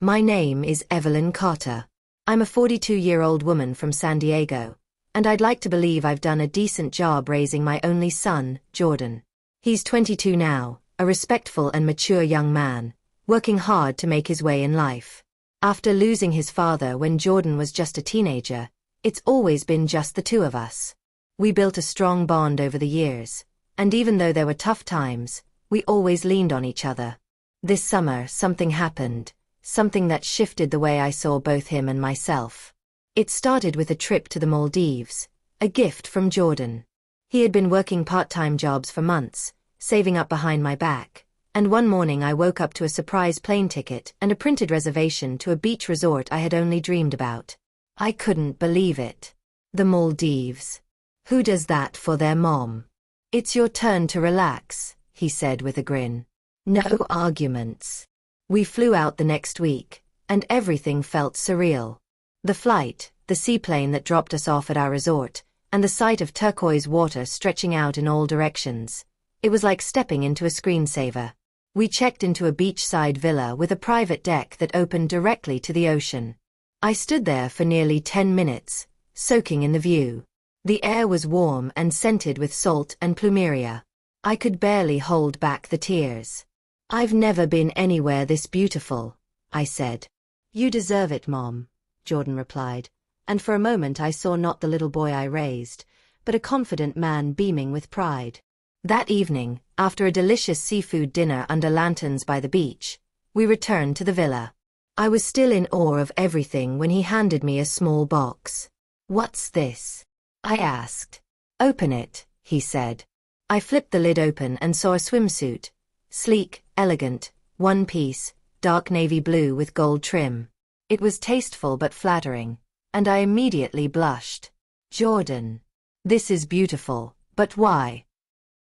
My name is Evelyn Carter. I'm a 42-year-old woman from San Diego, and I'd like to believe I've done a decent job raising my only son, Jordan. He's 22 now, a respectful and mature young man, working hard to make his way in life. After losing his father when Jordan was just a teenager, it's always been just the two of us. We built a strong bond over the years, and even though there were tough times, we always leaned on each other. This summer, something happened, something that shifted the way I saw both him and myself. It started with a trip to the Maldives, a gift from Jordan. He had been working part-time jobs for months, saving up behind my back, and one morning I woke up to a surprise plane ticket and a printed reservation to a beach resort I had only dreamed about. I couldn't believe it. The Maldives. Who does that for their mom? It's your turn to relax, he said with a grin. No arguments. We flew out the next week, and everything felt surreal. The flight, the seaplane that dropped us off at our resort, and the sight of turquoise water stretching out in all directions. It was like stepping into a screensaver. We checked into a beachside villa with a private deck that opened directly to the ocean. I stood there for nearly 10 minutes, soaking in the view. The air was warm and scented with salt and plumeria. I could barely hold back the tears. I've never been anywhere this beautiful, I said. You deserve it, Mom, Jordan replied, and for a moment I saw not the little boy I raised, but a confident man beaming with pride. That evening, after a delicious seafood dinner under lanterns by the beach, we returned to the villa. I was still in awe of everything when he handed me a small box. What's this? I asked. Open it, he said. I flipped the lid open and saw a swimsuit. Sleek, elegant, one piece, dark navy blue with gold trim. It was tasteful but flattering, and I immediately blushed. Jordan. This is beautiful, but why?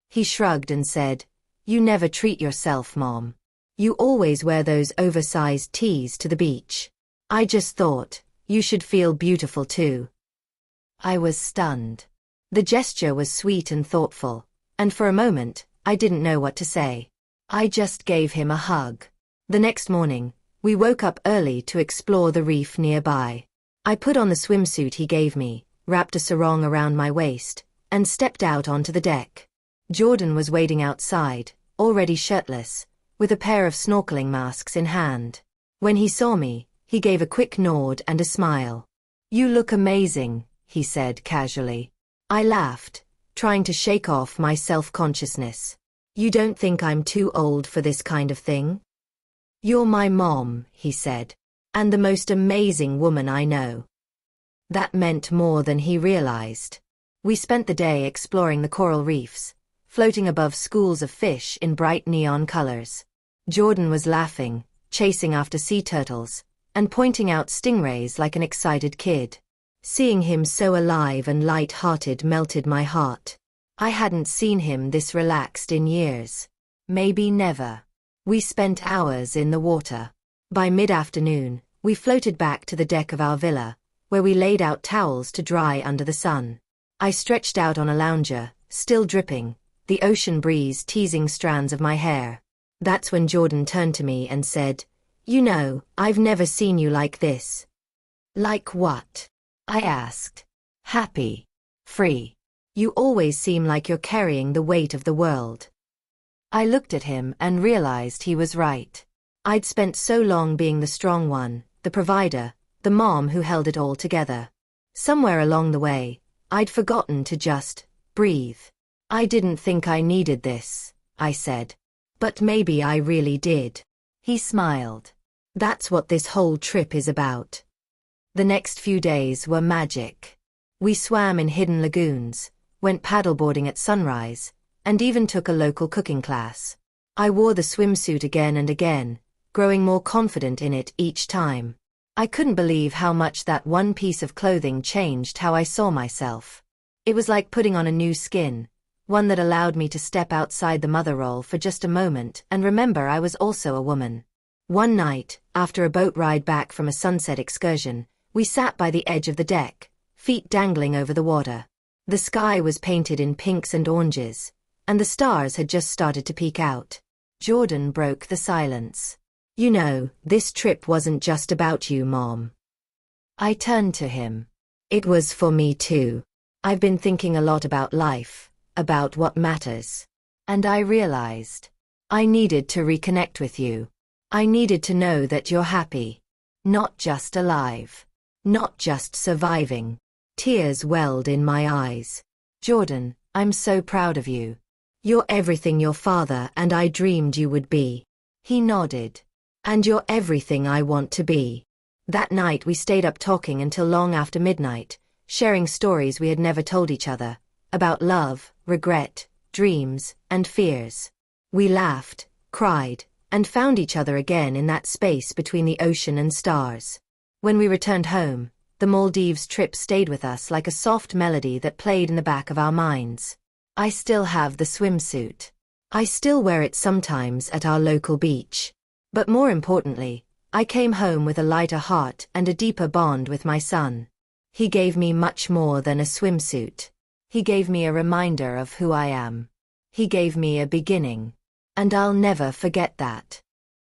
He shrugged and said, You never treat yourself, Mom. You always wear those oversized tees to the beach. I just thought, you should feel beautiful too. I was stunned. The gesture was sweet and thoughtful, and for a moment, I didn't know what to say. I just gave him a hug. The next morning, we woke up early to explore the reef nearby. I put on the swimsuit he gave me, wrapped a sarong around my waist, and stepped out onto the deck. Jordan was waiting outside, already shirtless, with a pair of snorkeling masks in hand. When he saw me, he gave a quick nod and a smile. You look amazing, he said casually. I laughed, trying to shake off my self-consciousness. You don't think I'm too old for this kind of thing? You're my mom, he said, and the most amazing woman I know. That meant more than he realized. We spent the day exploring the coral reefs, floating above schools of fish in bright neon colors. Jordan was laughing, chasing after sea turtles, and pointing out stingrays like an excited kid. Seeing him so alive and light-hearted melted my heart. I hadn't seen him this relaxed in years. Maybe never. We spent hours in the water. By mid-afternoon, we floated back to the deck of our villa, where we laid out towels to dry under the sun. I stretched out on a lounger, still dripping, the ocean breeze teasing strands of my hair. That's when Jordan turned to me and said, You know, I've never seen you like this. Like what? I asked. Happy. Free. You always seem like you're carrying the weight of the world. I looked at him and realized he was right. I'd spent so long being the strong one, the provider, the mom who held it all together. Somewhere along the way, I'd forgotten to just breathe. I didn't think I needed this, I said. But maybe I really did. He smiled. That's what this whole trip is about. The next few days were magic. We swam in hidden lagoons, went paddleboarding at sunrise, and even took a local cooking class. I wore the swimsuit again and again, growing more confident in it each time. I couldn't believe how much that one piece of clothing changed how I saw myself. It was like putting on a new skin, one that allowed me to step outside the mother role for just a moment and remember I was also a woman. One night, after a boat ride back from a sunset excursion, we sat by the edge of the deck, feet dangling over the water. The sky was painted in pinks and oranges, and the stars had just started to peek out. Jordan broke the silence. You know, this trip wasn't just about you, Mom. I turned to him. It was for me too. I've been thinking a lot about life, about what matters. And I realized I needed to reconnect with you. I needed to know that you're happy. Not just alive. Not just surviving. Tears welled in my eyes. Jordan, I'm so proud of you. You're everything your father and I dreamed you would be. He nodded. And you're everything I want to be. That night we stayed up talking until long after midnight, sharing stories we had never told each other, about love, regret, dreams, and fears. We laughed, cried, and found each other again in that space between the ocean and stars. When we returned home, the Maldives trip stayed with us like a soft melody that played in the back of our minds. I still have the swimsuit. I still wear it sometimes at our local beach. But more importantly, I came home with a lighter heart and a deeper bond with my son. He gave me much more than a swimsuit. He gave me a reminder of who I am. He gave me a beginning. And I'll never forget that.